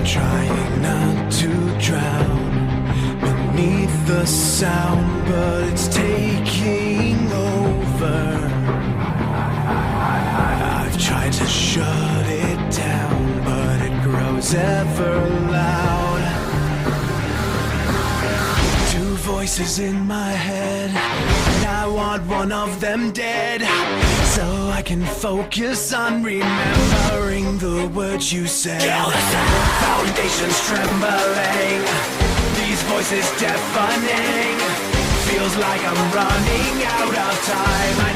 Trying not to drown beneath the sound, but it's taking over. I've tried to shut it down, but it grows ever loud. Two voices in my head, and I want one of them dead, so I can focus on remembering the words you said. Foundations trembling, these voices deafening. Feels like I'm running out of time.